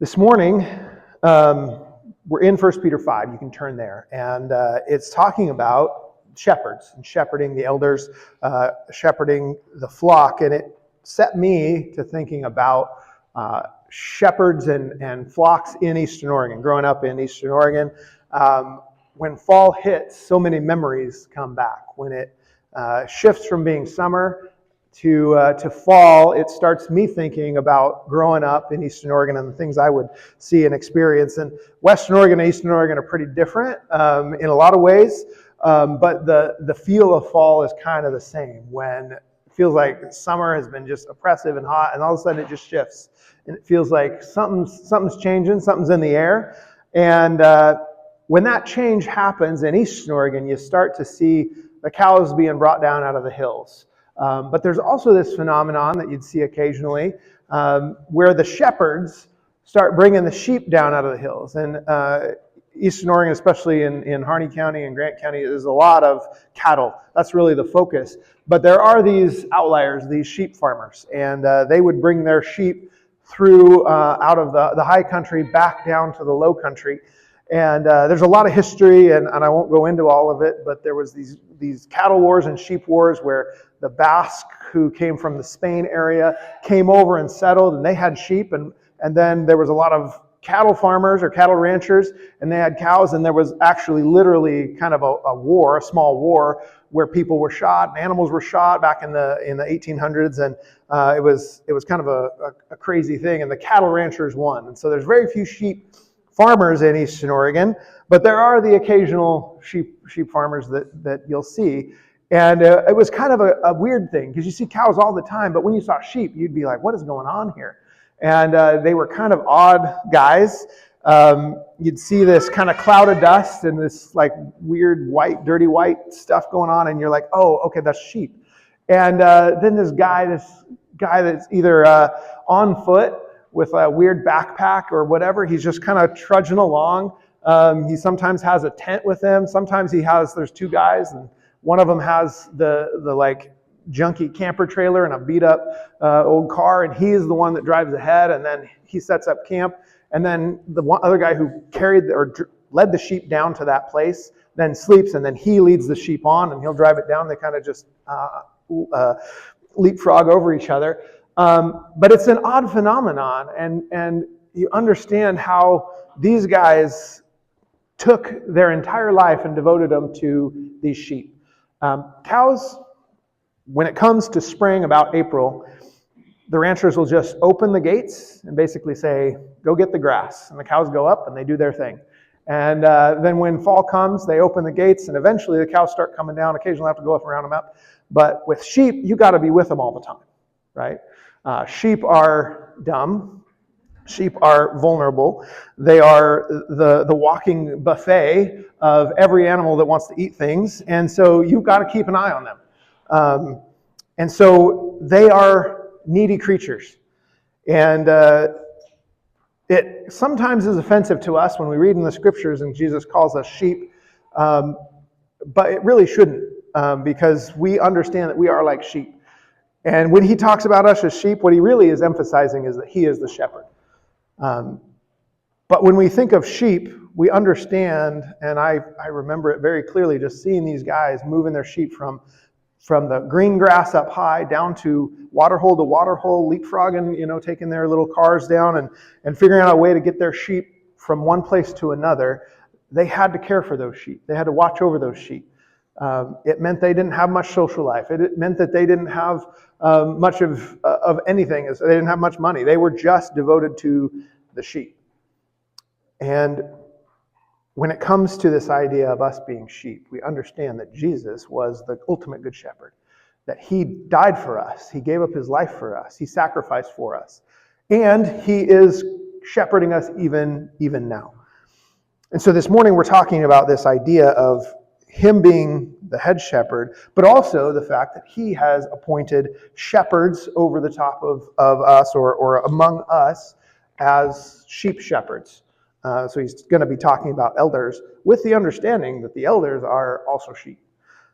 This morning, we're in 1 Peter 5. You can turn there. And it's talking about shepherds and shepherding the elders, shepherding the flock. And it set me to thinking about shepherds and flocks in Eastern Oregon. Growing up in Eastern Oregon, when fall hits, so many memories come back. When it shifts from being summer to fall, it starts me thinking about growing up in Eastern Oregon and the things I would see and experience. And Western Oregon and Eastern Oregon are pretty different in a lot of ways, but the feel of fall is kind of the same. When it feels like summer has been just oppressive and hot, and all of a sudden it just shifts, and it feels like something's changing, something's in the air. And when that change happens in Eastern Oregon, you start to see the cows being brought down out of the hills. But there's also this phenomenon that you'd see occasionally where the shepherds start bringing the sheep down out of the hills. And Eastern Oregon, especially in Harney County and Grant County, there's a lot of cattle. That's really the focus. But there are these outliers, these sheep farmers, and they would bring their sheep through out of the high country back down to the low country. And there's a lot of history, and I won't go into all of it, but there was these cattle wars and sheep wars where the Basque, who came from the Spain area, came over and settled, and they had sheep, and then there was a lot of cattle farmers or cattle ranchers, and they had cows, and there was actually literally kind of a war, a small war, where people were shot, and animals were shot back in the 1800s, and it was kind of a crazy thing, and the cattle ranchers won. And so there's very few sheep farmers in Eastern Oregon, but there are the occasional sheep farmers that you'll see. And it was kind of a weird thing, because you see cows all the time, but when you saw sheep, you'd be like, what is going on here? And they were kind of odd guys. You'd see this kind of cloud of dust and this like weird white, dirty white stuff going on, and you're like, oh, okay, that's sheep. And then this guy that's either on foot with a weird backpack or whatever, he's just kind of trudging along. He sometimes has a tent with him. Sometimes there's two guys, and one of them has the like junky camper trailer and a beat up old car, and he is the one that drives ahead, and then he sets up camp. And then the one other guy who led the sheep down to that place then sleeps, and then he leads the sheep on, and he'll drive it down. They kind of just leapfrog over each other. But it's an odd phenomenon, and you understand how these guys took their entire life and devoted them to these sheep. Cows, when it comes to spring, about April, the ranchers will just open the gates and basically say, go get the grass. And the cows go up and they do their thing. And then when fall comes, they open the gates, and eventually the cows start coming down. Occasionally have to go up and round them up. But with sheep, you got to be with them all the time, right? Sheep are dumb. Sheep are vulnerable. They are the walking buffet of every animal that wants to eat things. And so you've got to keep an eye on them. And so they are needy creatures. And it sometimes is offensive to us when we read in the scriptures and Jesus calls us sheep. But it really shouldn't, because we understand that we are like sheep. And when he talks about us as sheep, what he really is emphasizing is that he is the shepherd. But when we think of sheep, we understand, and I remember it very clearly, just seeing these guys moving their sheep from the green grass up high down to water hole, leapfrogging, taking their little cars down and figuring out a way to get their sheep from one place to another. They had to care for those sheep. They had to watch over those sheep. It meant they didn't have much social life. It meant that they didn't have much of anything. They didn't have much money. They were just devoted to the sheep. And when it comes to this idea of us being sheep, we understand that Jesus was the ultimate good shepherd, that he died for us. He gave up his life for us. He sacrificed for us. And he is shepherding us even now. And so this morning we're talking about this idea of him being the head shepherd, but also the fact that he has appointed shepherds over the top of us or among us as sheep shepherds. So he's going to be talking about elders with the understanding that the elders are also sheep.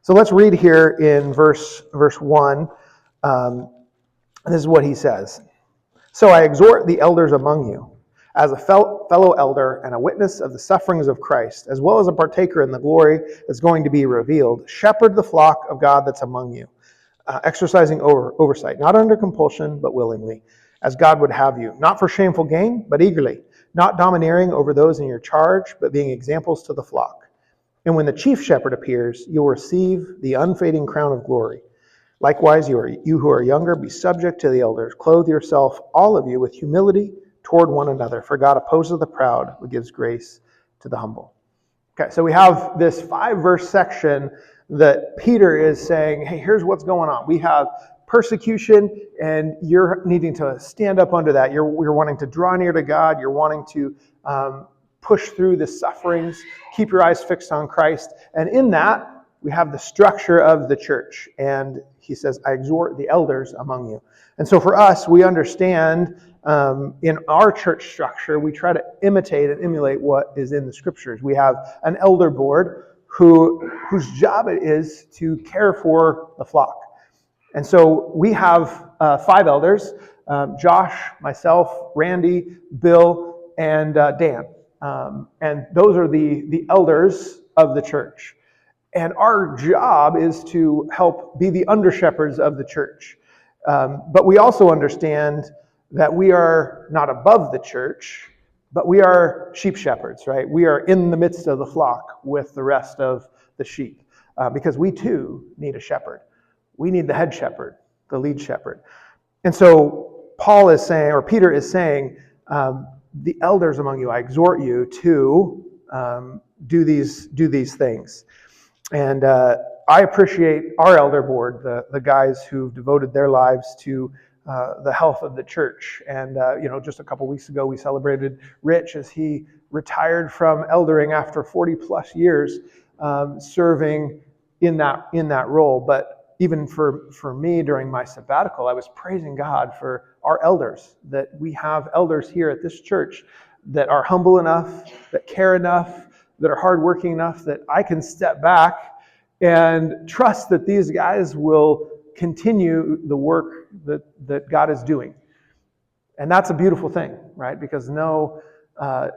So let's read here in verse 1. This is what he says. So I exhort the elders among you, as a fellow elder and a witness of the sufferings of Christ, as well as a partaker in the glory that's going to be revealed, shepherd the flock of God that's among you, exercising oversight, not under compulsion, but willingly, as God would have you, not for shameful gain, but eagerly, not domineering over those in your charge, but being examples to the flock. And when the chief shepherd appears, you'll receive the unfading crown of glory. Likewise, you who are younger, be subject to the elders. Clothe yourself, all of you, with humility toward one another. For God opposes the proud, but gives grace to the humble. Okay, so we have this 5-verse section that Peter is saying, hey, here's what's going on. We have persecution, and you're needing to stand up under that. You're wanting to draw near to God. You're wanting to push through the sufferings. Keep your eyes fixed on Christ. And in that, we have the structure of the church. And he says, I exhort the elders among you. And so for us, we understand in our church structure, we try to imitate and emulate what is in the scriptures. We have an elder board whose job it is to care for the flock. And so we have 5 elders, Josh, myself, Randy, Bill, and Dan. And those are the elders of the church. And our job is to help be the under-shepherds of the church. But we also understand that we are not above the church, but we are sheep shepherds, right? We are in the midst of the flock with the rest of the sheep, because we too need a shepherd. We need the head shepherd, the lead shepherd. And so Paul is saying, or Peter is saying, the elders among you, I exhort you to do these things. And I appreciate our elder board, the guys who've devoted their lives to the health of the church. And just a couple weeks ago, we celebrated Rich as he retired from eldering after 40 plus years serving in that role. But even for me during my sabbatical, I was praising God for our elders, that we have elders here at this church that are humble enough, that care enough, that are hardworking enough that I can step back and trust that these guys will continue the work that God is doing. And that's a beautiful thing, right? Because no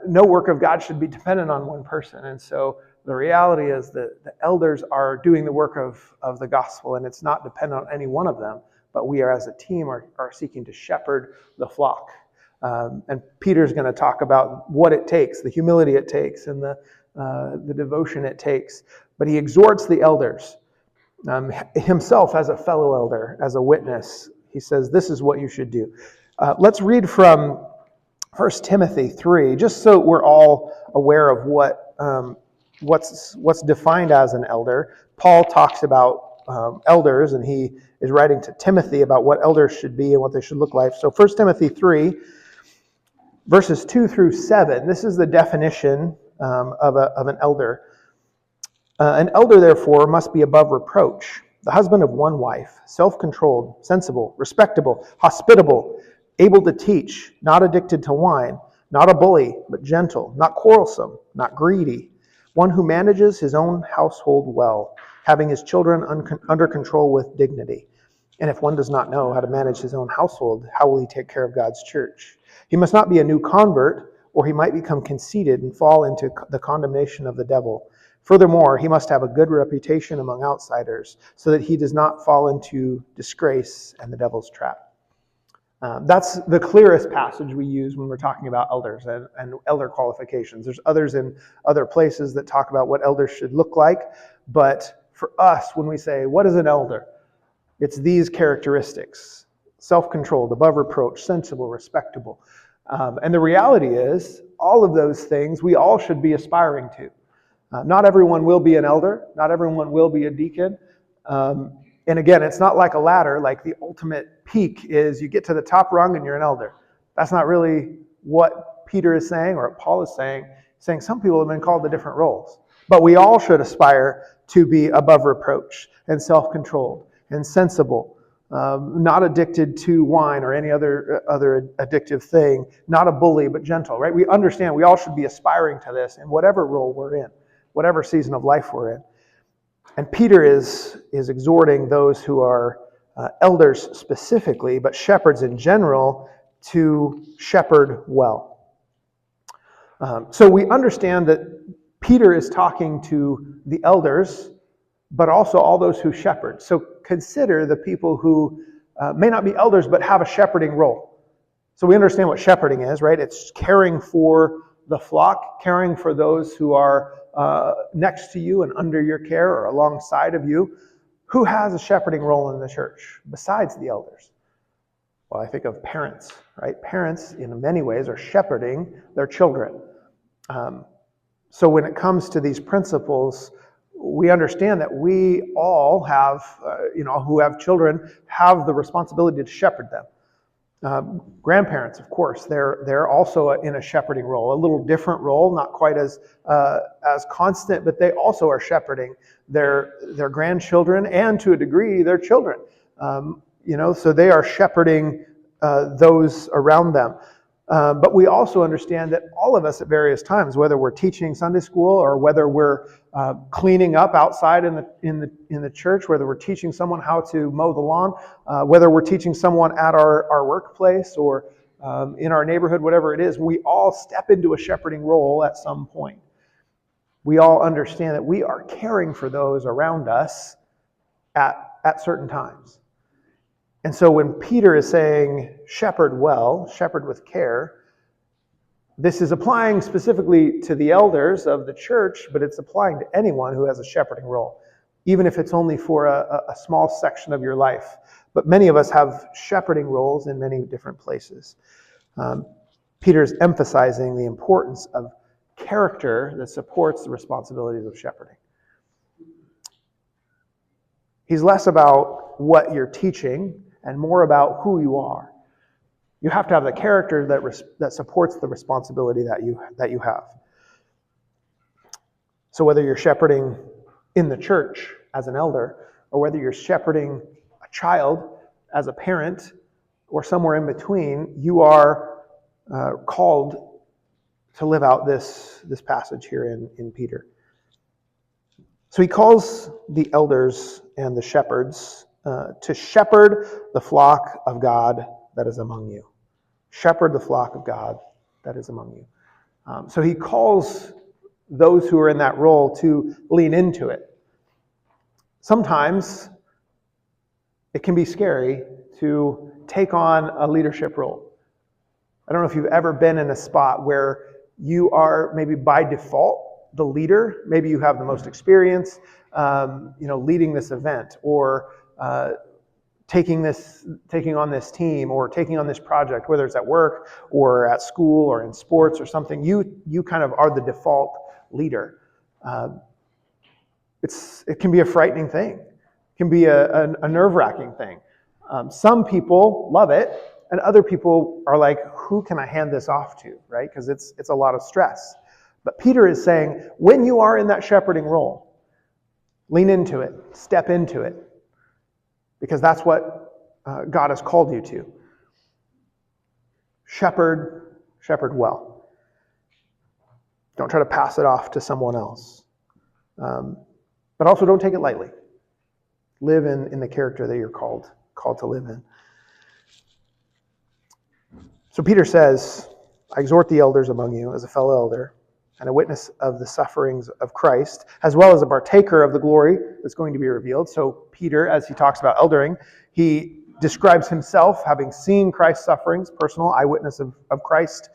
work of God should be dependent on one person. And so the reality is that the elders are doing the work of the gospel, and it's not dependent on any one of them, but we are as a team are seeking to shepherd the flock. And Peter's going to talk about what it takes, the humility it takes, and the devotion it takes. But he exhorts the elders, himself as a fellow elder, as a witness. He says, this is what you should do. Let's read from 1 Timothy 3, just so we're all aware of what's defined as an elder. Paul talks about elders, and he is writing to Timothy about what elders should be and what they should look like. So 1 Timothy 3, verses 2 through 7, this is the definition of an elder. An elder, therefore, must be above reproach, the husband of one wife, self-controlled, sensible, respectable, hospitable, able to teach, not addicted to wine, not a bully, but gentle, not quarrelsome, not greedy, one who manages his own household well, having his children under control with dignity. And if one does not know how to manage his own household, how will he take care of God's church? He must not be a new convert, or he might become conceited and fall into the condemnation of the devil. Furthermore, he must have a good reputation among outsiders, so that he does not fall into disgrace and the devil's trap. That's the clearest passage we use when we're talking about elders and elder qualifications. There's others in other places that talk about what elders should look like, but for us, when we say, what is an elder? It's these characteristics: self-controlled, above reproach, sensible, respectable. And the reality is, all of those things we all should be aspiring to. Not everyone will be an elder. Not everyone will be a deacon. And again, it's not like a ladder. Like the ultimate peak is you get to the top rung and you're an elder. That's not really what Peter is saying or what Paul is saying. He's saying some people have been called to different roles. But we all should aspire to be above reproach and self-controlled and sensible, not addicted to wine or any other addictive thing, not a bully, but gentle, right? We understand we all should be aspiring to this in whatever role we're in, whatever season of life we're in. And Peter is exhorting those who are elders specifically, but shepherds in general, to shepherd well. So we understand that Peter is talking to the elders, but also all those who shepherd. So consider the people who may not be elders, but have a shepherding role. So we understand what shepherding is, right? It's caring for the flock, caring for those who are next to you and under your care or alongside of you. Who has a shepherding role in the church besides the elders? Well, I think of parents, right? Parents, in many ways, are shepherding their children. So when it comes to these principles, we understand that we all have, who have children, have the responsibility to shepherd them. Grandparents, of course, they're also in a shepherding role, a little different role, not quite as constant, but they also are shepherding their grandchildren and, to a degree, their children. So they are shepherding those around them. But we also understand that all of us at various times, whether we're teaching Sunday school or whether we're cleaning up outside in the church, whether we're teaching someone how to mow the lawn, whether we're teaching someone at our workplace or in our neighborhood, whatever it is, we all step into a shepherding role at some point. We all understand that we are caring for those around us at certain times. And so when Peter is saying, shepherd well, shepherd with care, this is applying specifically to the elders of the church, but it's applying to anyone who has a shepherding role, even if it's only for a small section of your life. But many of us have shepherding roles in many different places. Peter's emphasizing the importance of character that supports the responsibilities of shepherding. He's less about what you're teaching and more about who you are. You have to have the character that supports the responsibility that you have. So whether you're shepherding in the church as an elder, or whether you're shepherding a child as a parent, or somewhere in between, you are called to live out this passage here in Peter. So he calls the elders and the shepherds to shepherd the flock of God that is among you. Shepherd the flock of God that is among you. So he calls those who are in that role to lean into it. Sometimes it can be scary to take on a leadership role. I don't know if you've ever been in a spot where you are maybe by default the leader. Maybe you have the most experience, leading this event, or taking on this team, or taking on this project, whether it's at work or at school or in sports or something. You kind of are the default leader. It can be a frightening thing. It can be a nerve-wracking thing. Some people love it, and other people are like, who can I hand this off to, right? Because it's a lot of stress. But Peter is saying, when you are in that shepherding role, lean into it, step into it, because that's what God has called you to. Shepherd well. Don't try to pass it off to someone else. But also don't take it lightly. Live in the character that you're called to live in. So Peter says, I exhort the elders among you as a fellow elder and a witness of the sufferings of Christ, as well as a partaker of the glory that's going to be revealed. So Peter, as he talks about eldering, he describes himself having seen Christ's sufferings, personal eyewitness of Christ.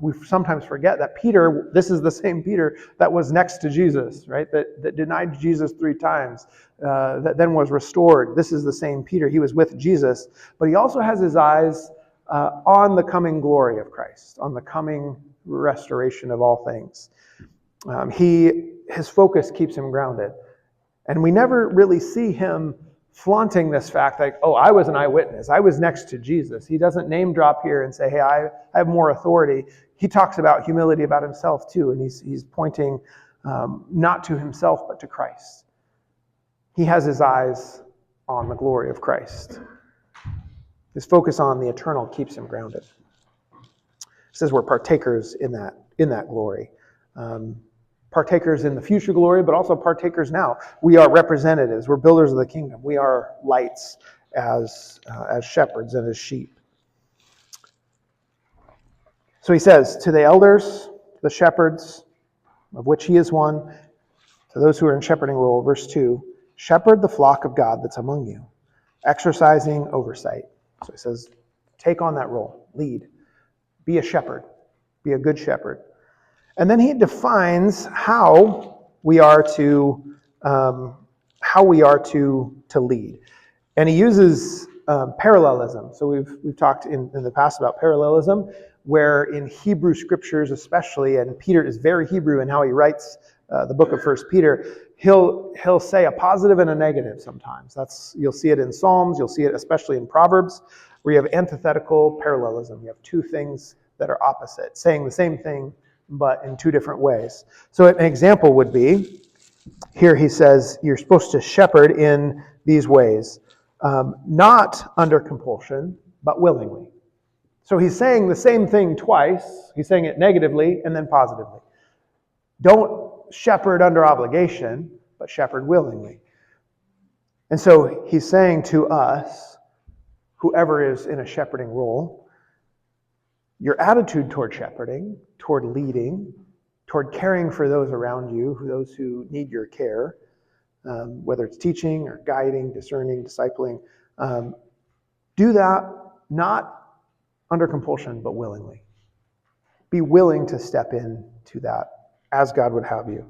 We sometimes forget that Peter, this is the same Peter that was next to Jesus, right? That denied Jesus 3 times, that then was restored. This is the same Peter. He was with Jesus, but he also has his eyes on the coming glory of Christ, on the coming restoration of all things. His focus keeps him grounded. And we never really see him flaunting this fact like, oh, I was an eyewitness. I was next to Jesus. He doesn't name drop here and say, hey, I have more authority. He talks about humility about himself too, and he's pointing not to himself, but to Christ. He has his eyes on the glory of Christ. His focus on the eternal keeps him grounded. It says we're partakers in that glory. Partakers in the future glory, but also partakers now. We are representatives. We're builders of the kingdom. We are lights as shepherds and as sheep. So he says, to the elders, the shepherds, of which he is one, to those who are in shepherding role, verse 2, shepherd the flock of God that's among you, exercising oversight. So he says, take on that role, lead, be a shepherd, be a good shepherd. And then he defines how we are to lead. And he uses parallelism. So we've talked in the past about parallelism, where in Hebrew scriptures especially, and Peter is very Hebrew in how he writes the book of 1 Peter, he'll say a positive and a negative sometimes. You'll see it in Psalms, you'll see it especially in Proverbs, where you have antithetical parallelism. You have two things that are opposite, saying the same thing, but in two different ways. So an example would be, here he says, you're supposed to shepherd in these ways, not under compulsion, but willingly. So he's saying the same thing twice. He's saying it negatively and then positively. Don't shepherd under obligation, but shepherd willingly. And so he's saying to us, whoever is in a shepherding role, your attitude toward shepherding, toward leading, toward caring for those around you, those who need your care, whether it's teaching or guiding, discerning, discipling, do that not under compulsion, but willingly. Be willing to step into that as God would have you.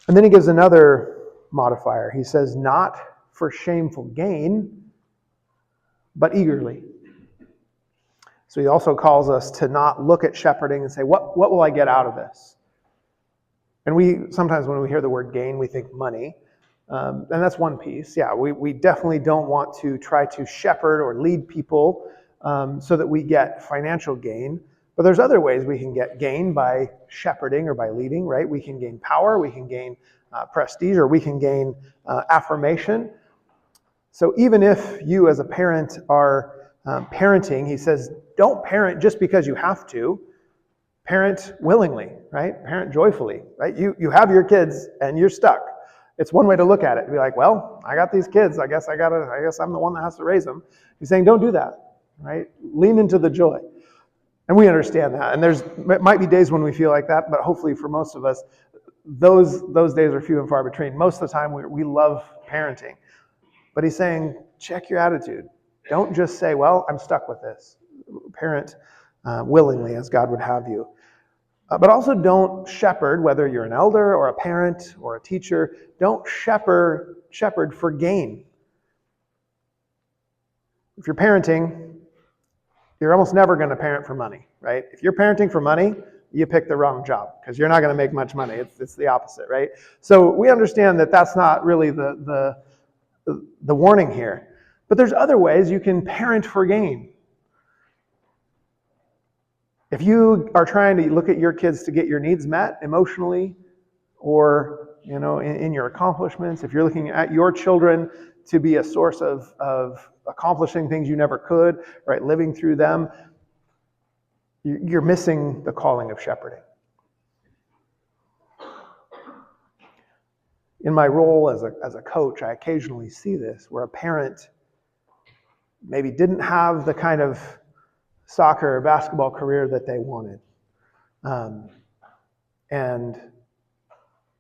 And then he gives another modifier. He says, not for shameful gain, but eagerly. So he also calls us to not look at shepherding and say, what will I get out of this? And we sometimes when we hear the word gain, we think money. And that's one piece. Yeah, we definitely don't want to try to shepherd or lead people so that we get financial gain. But there's other ways we can get gain by shepherding or by leading, right? We can gain power, we can gain prestige, or we can gain affirmation. So even if you as a parent are parenting, he says, don't parent just because you have to. Parent willingly, right? Parent joyfully, right? You have your kids and you're stuck. It's one way to look at it. Be like, well, I got these kids. I guess I'm the one that has to raise them. He's saying, don't do that, right? Lean into the joy. And we understand that. And it might be days when we feel like that, but hopefully for most of us, those days are few and far between. Most of the time, we love parenting. But he's saying, check your attitude. Don't just say, well, I'm stuck with this. Parent willingly as God would have you. But also don't shepherd, whether you're an elder or a parent or a teacher, don't shepherd for gain. If you're parenting, you're almost never going to parent for money, right? If you're parenting for money, you pick the wrong job because you're not going to make much money. It's the opposite, right? So we understand that that's not really the warning here. But there's other ways you can parent for gain. If you are trying to look at your kids to get your needs met emotionally or in your accomplishments, if you're looking at your children to be a source of accomplishing things you never could, right, living through them, you're missing the calling of shepherding. In my role as a coach, I occasionally see this, where a parent maybe didn't have the kind of soccer or basketball career that they wanted. And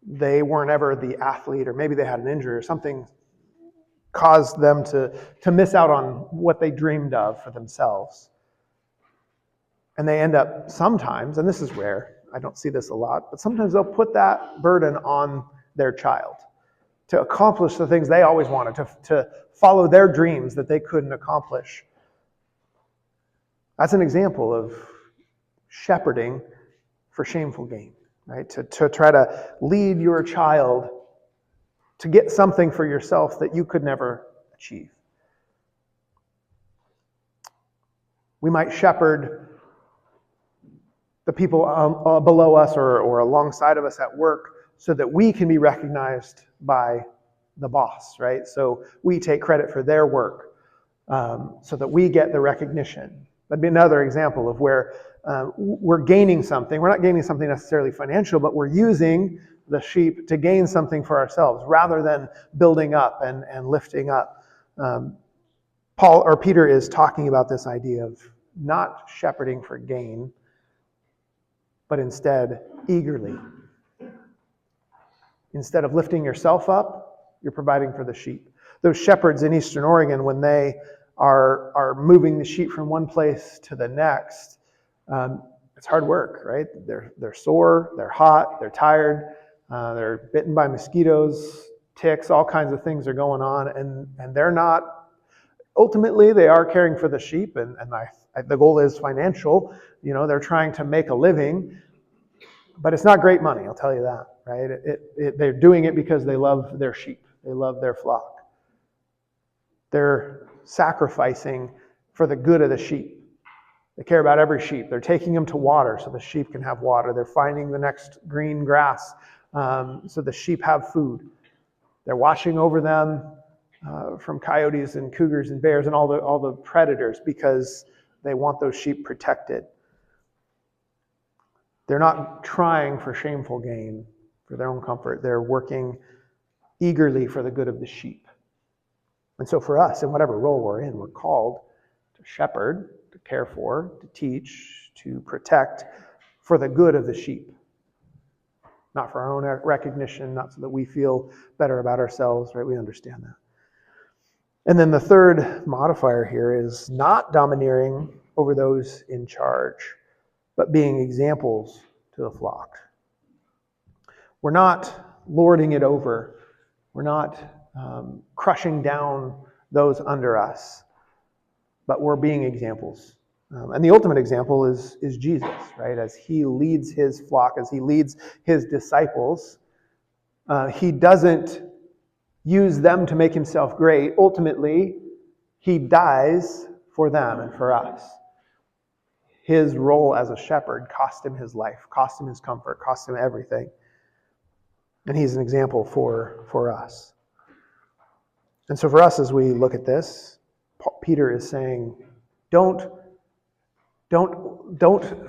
they weren't ever the athlete, or maybe they had an injury or something caused them to miss out on what they dreamed of for themselves. And they end up sometimes, and this is rare, I don't see this a lot, but sometimes they'll put that burden on their child to accomplish the things they always wanted, to follow their dreams that they couldn't accomplish. That's an example of shepherding for shameful gain, right? To try to lead your child to get something for yourself that you could never achieve. We might shepherd the people below us or alongside of us at work so that we can be recognized by the boss, right? So we take credit for their work so that we get the recognition. That'd be another example of where we're gaining something. We're not gaining something necessarily financial, but we're using the sheep to gain something for ourselves rather than building up and lifting up. Peter is talking about this idea of not shepherding for gain, but instead eagerly. Instead of lifting yourself up, you're providing for the sheep. Those shepherds in Eastern Oregon, when they are moving the sheep from one place to the next, it's hard work, right? They're sore, they're hot, they're tired, they're bitten by mosquitoes, ticks, all kinds of things are going on, and they're not, ultimately they are caring for the sheep, and the goal is financial. They're trying to make a living, but it's not great money, I'll tell you that, right? They're doing it because they love their sheep, they love their flock. They're sacrificing for the good of the sheep. They care about every sheep. They're taking them to water so the sheep can have water. They're finding the next green grass so the sheep have food. They're watching over them from coyotes and cougars and bears and all the predators because they want those sheep protected. They're not trying for shameful gain, for their own comfort. They're working eagerly for the good of the sheep. And so for us, in whatever role we're in, we're called to shepherd, to care for, to teach, to protect for the good of the sheep. Not for our own recognition, not so that we feel better about ourselves, right? We understand that. And then the third modifier here is not domineering over those in charge, but being examples to the flock. We're not lording it over. We're not crushing down those under us, but we're being examples. And the ultimate example is Jesus, right? As he leads his flock, as he leads his disciples, he doesn't use them to make himself great. Ultimately, he dies for them and for us. His role as a shepherd cost him his life, cost him his comfort, cost him everything. And he's an example for us. And so for us, as we look at this, Peter is saying, don't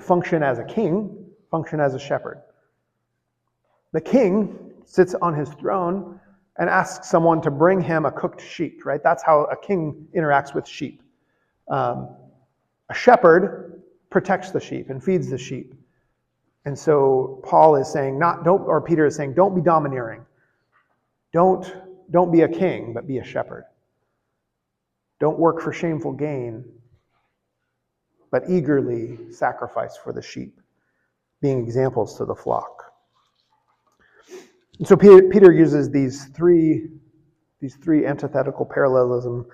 function as a king, function as a shepherd. The king sits on his throne and asks someone to bring him a cooked sheep, right? That's how a king interacts with sheep. A shepherd protects the sheep and feeds the sheep. And so Paul is saying, Peter is saying, don't be domineering. Don't be a king, but be a shepherd. Don't work for shameful gain, but eagerly sacrifice for the sheep, being examples to the flock. And so Peter uses these three antithetical parallelism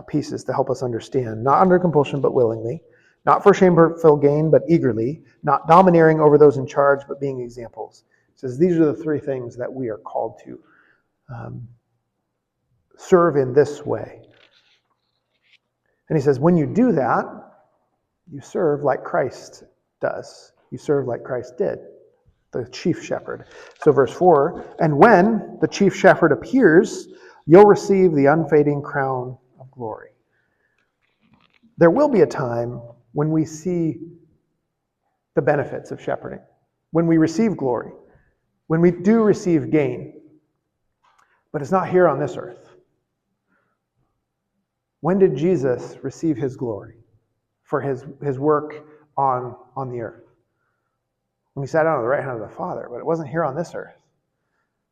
pieces to help us understand. Not under compulsion, but willingly. Not for shameful gain, but eagerly. Not domineering over those in charge, but being examples. He says these are the three things that we are called to serve in this way. And he says, when you do that, you serve like Christ does. You serve like Christ did, the chief shepherd. So verse 4, and when the chief shepherd appears, you'll receive the unfading crown of glory. There will be a time when we see the benefits of shepherding, when we receive glory, when we do receive gain, but it's not here on this earth. When did Jesus receive his glory for his work on the earth? When he sat down on the right hand of the Father, but it wasn't here on this earth.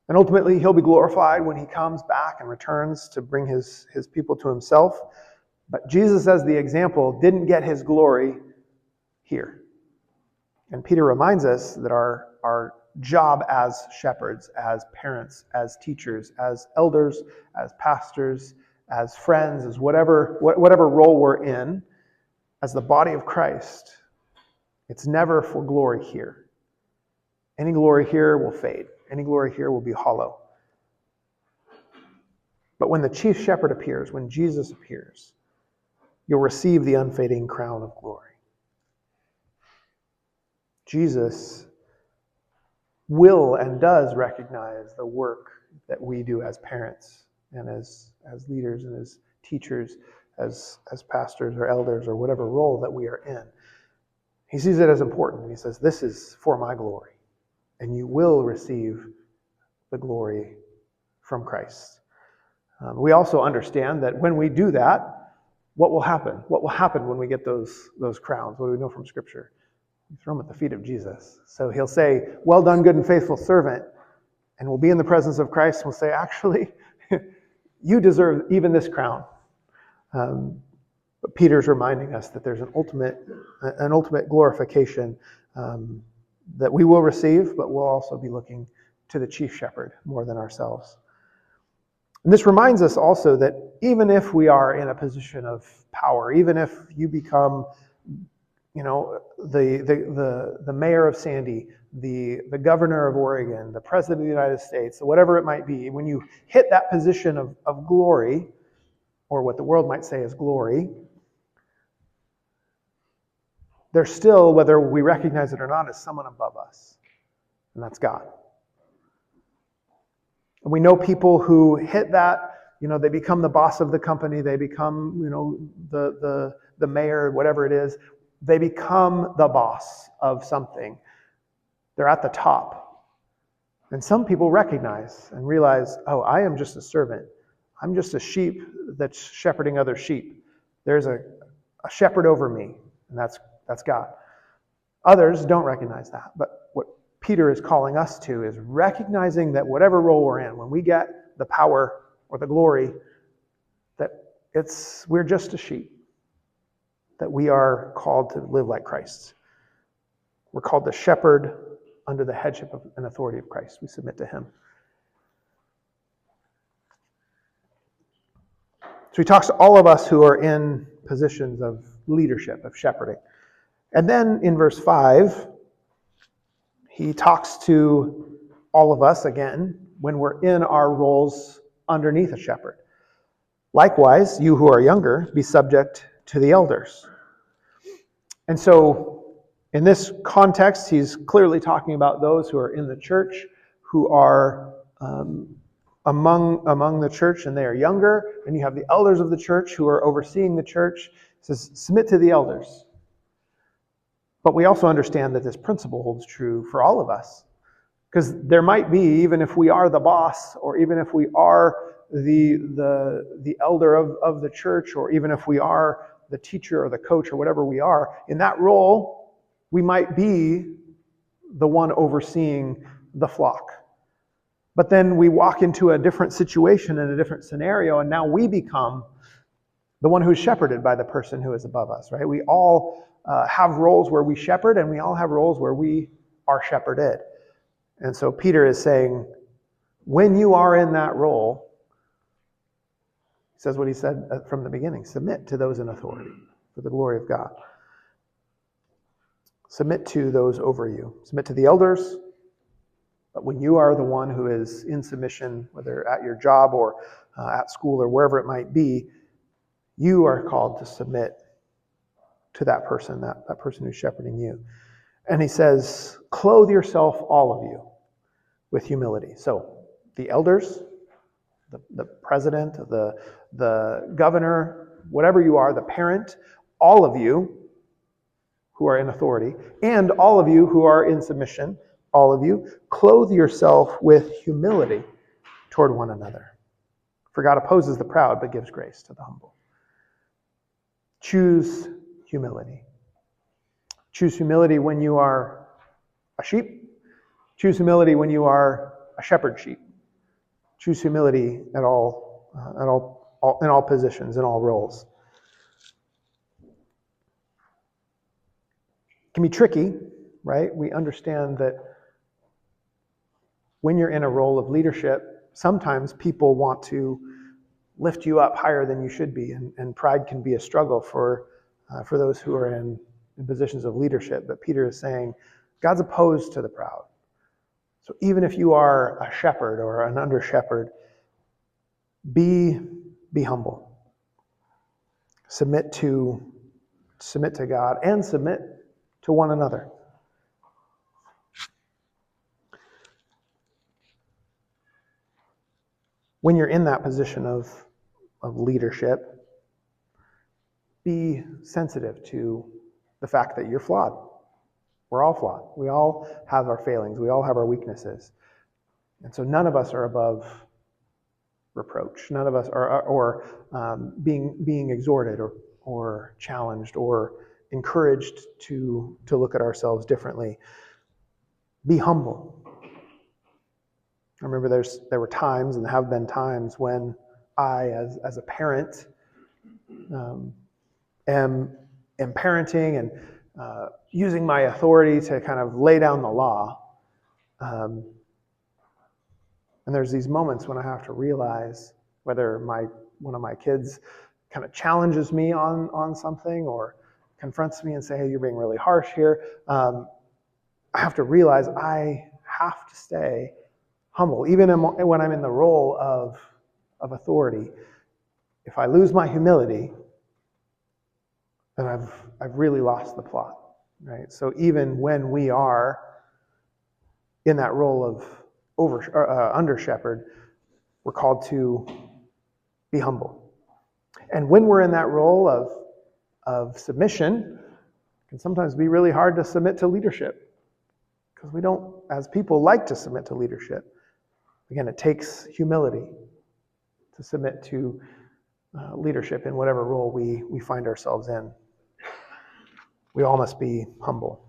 And ultimately, he'll be glorified when he comes back and returns to bring his people to himself. But Jesus, as the example, didn't get his glory here. And Peter reminds us that our job as shepherds, as parents, as teachers, as elders, as pastors, as friends, as whatever role we're in, as the body of Christ, it's never for glory here. Any glory here will fade. Any glory here will be hollow. But when the chief shepherd appears, when Jesus appears, you'll receive the unfading crown of glory. Jesus will and does recognize the work that we do as parents and as leaders and as teachers, as pastors or elders or whatever role that we are in. He sees it as important. He says, this is for my glory. And you will receive the glory from Christ. We also understand that when we do that, what will happen? What will happen when we get those crowns? What do we know from Scripture? You throw them at the feet of Jesus. So he'll say, well done, good and faithful servant. And we'll be in the presence of Christ and we'll say, actually, you deserve even this crown. But Peter's reminding us that there's an ultimate glorification that we will receive, but we'll also be looking to the chief shepherd more than ourselves. And this reminds us also that even if we are in a position of power, even if you become, the mayor of Sandy, the governor of Oregon, the president of the United States, whatever it might be, when you hit that position of glory, or what the world might say is glory, there's still, whether we recognize it or not, is someone above us, and that's God. And we know people who hit that, they become the boss of the company, they become, the mayor, whatever it is, they become the boss of something. They're at the top. And some people recognize and realize, oh, I am just a servant. I'm just a sheep that's shepherding other sheep. There's a shepherd over me, and that's God. Others don't recognize that. But what Peter is calling us to is recognizing that whatever role we're in, when we get the power or the glory, that we're just a sheep, that we are called to live like Christ. We're called to shepherd under the headship and authority of Christ. We submit to him. So he talks to all of us who are in positions of leadership, of shepherding. And then in verse 5, he talks to all of us again when we're in our roles underneath a shepherd. Likewise, you who are younger, be subject to the elders. And so in this context, he's clearly talking about those who are in the church, who are among the church, and they are younger. And you have the elders of the church who are overseeing the church. He says, submit to the elders. But we also understand that this principle holds true for all of us. Because there might be, even if we are the boss, or even if we are the elder of the church, or even if we are the teacher or the coach or whatever we are, in that role, we might be the one overseeing the flock. But then we walk into a different situation and a different scenario, and now we become the one who's shepherded by the person who is above us, right? We all have roles where we shepherd, and we all have roles where we are shepherded. And so Peter is saying, when you are in that role, he says what he said from the beginning, submit to those in authority for the glory of God. Submit to those over you. Submit to the elders. But when you are the one who is in submission, whether at your job or at school or wherever it might be, you are called to submit to that person, that person who's shepherding you. And he says, clothe yourself, all of you, with humility. So the elders, the president, the governor, whatever you are, the parent, all of you who are in authority, and all of you who are in submission, all of you, clothe yourself with humility toward one another. For God opposes the proud, but gives grace to the humble. Choose humility. Choose humility when you are a sheep. Choose humility when you are a shepherd sheep. Choose humility in all positions, in all roles. It can be tricky, right? We understand that when you're in a role of leadership, sometimes people want to lift you up higher than you should be, and pride can be a struggle for those who are in positions of leadership. But Peter is saying, God's opposed to the proud. So even if you are a shepherd or an under shepherd, be humble. Submit to God and submit to one another. When you're in that position of leadership, be sensitive to the fact that you're flawed. We're all flawed. We all have our failings. We all have our weaknesses. And so none of us are above reproach. None of us are being exhorted or challenged or encouraged to look at ourselves differently. Be humble. I remember there were times, and have been times, when I, as a parent, am parenting and using my authority to kind of lay down the law. And there's these moments when I have to realize whether one of my kids kind of challenges me on something or confronts me and say, hey, you're being really harsh here. I have to realize I have to stay humble, even when I'm in the role of authority. If I lose my humility, then I've really lost the plot, right? So even when we are in that role of under shepherd, we're called to be humble. And when we're in that role of submission, it can sometimes be really hard to submit to leadership, because we don't, as people, like to submit to leadership. Again, it takes humility to submit to leadership in whatever role we find ourselves in. We all must be humble.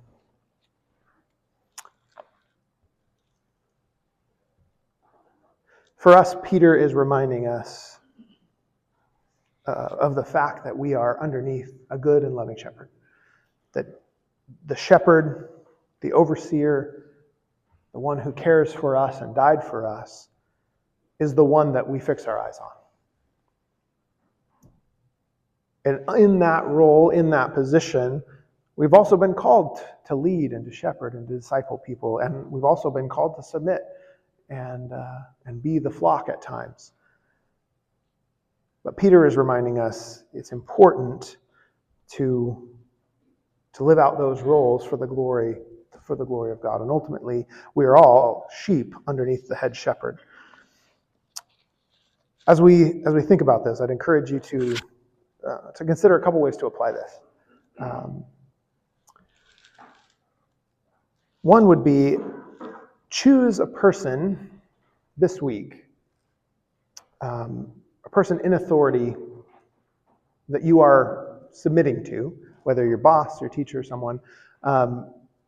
For us, Peter is reminding us of the fact that we are underneath a good and loving shepherd. That the shepherd, the overseer, the one who cares for us and died for us, is the one that we fix our eyes on. And in that role, in that position, we've also been called to lead and to shepherd and to disciple people. And we've also been called to submit and be the flock at times. But Peter is reminding us it's important to live out those roles for the glory of God. And ultimately, we are all sheep underneath the head shepherd. As we think about this, I'd encourage you to consider a couple ways to apply this. One would be, choose a person this week, a person in authority that you are submitting to, whether your boss, your teacher, someone.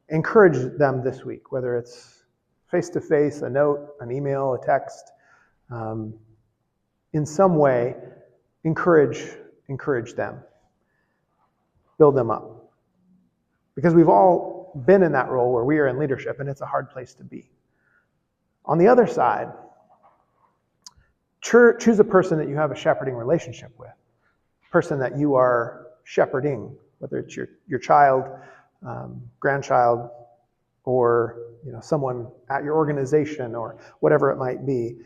Encourage them this week, whether it's face-to-face, a note, an email, a text. In some way, encourage them. Build them up. Because we've all been in that role where we are in leadership, and it's a hard place to be. On the other side, choose a person that you have a shepherding relationship with, a person that you are shepherding, whether it's your child, grandchild, or someone at your organization, or whatever it might be,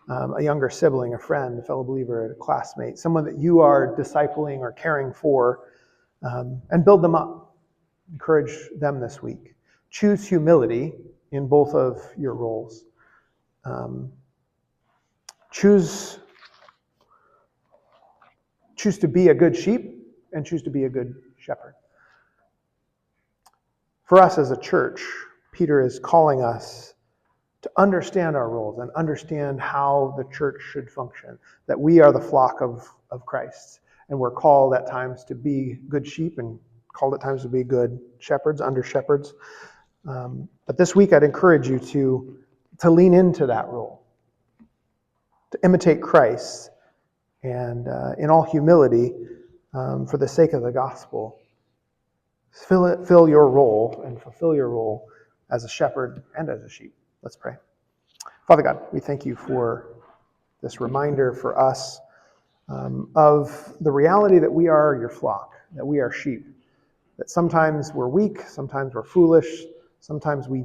a younger sibling, a friend, a fellow believer, a classmate, someone that you are discipling or caring for, and build them up. Encourage them this week. Choose humility in both of your roles. Choose to be a good sheep and choose to be a good shepherd. For us as a church, Peter is calling us to understand our roles and understand how the church should function, that we are the flock of Christ, and we're called at times to be good sheep and called at times to be good shepherds, under shepherds. But this week I'd encourage you to lean into that role, to imitate Christ, and in all humility, for the sake of the gospel, fill your role and fulfill your role as a shepherd and as a sheep. Let's pray. Father God, we thank you for this reminder for us of the reality that we are your flock, that we are sheep, that sometimes we're weak, sometimes we're foolish, sometimes we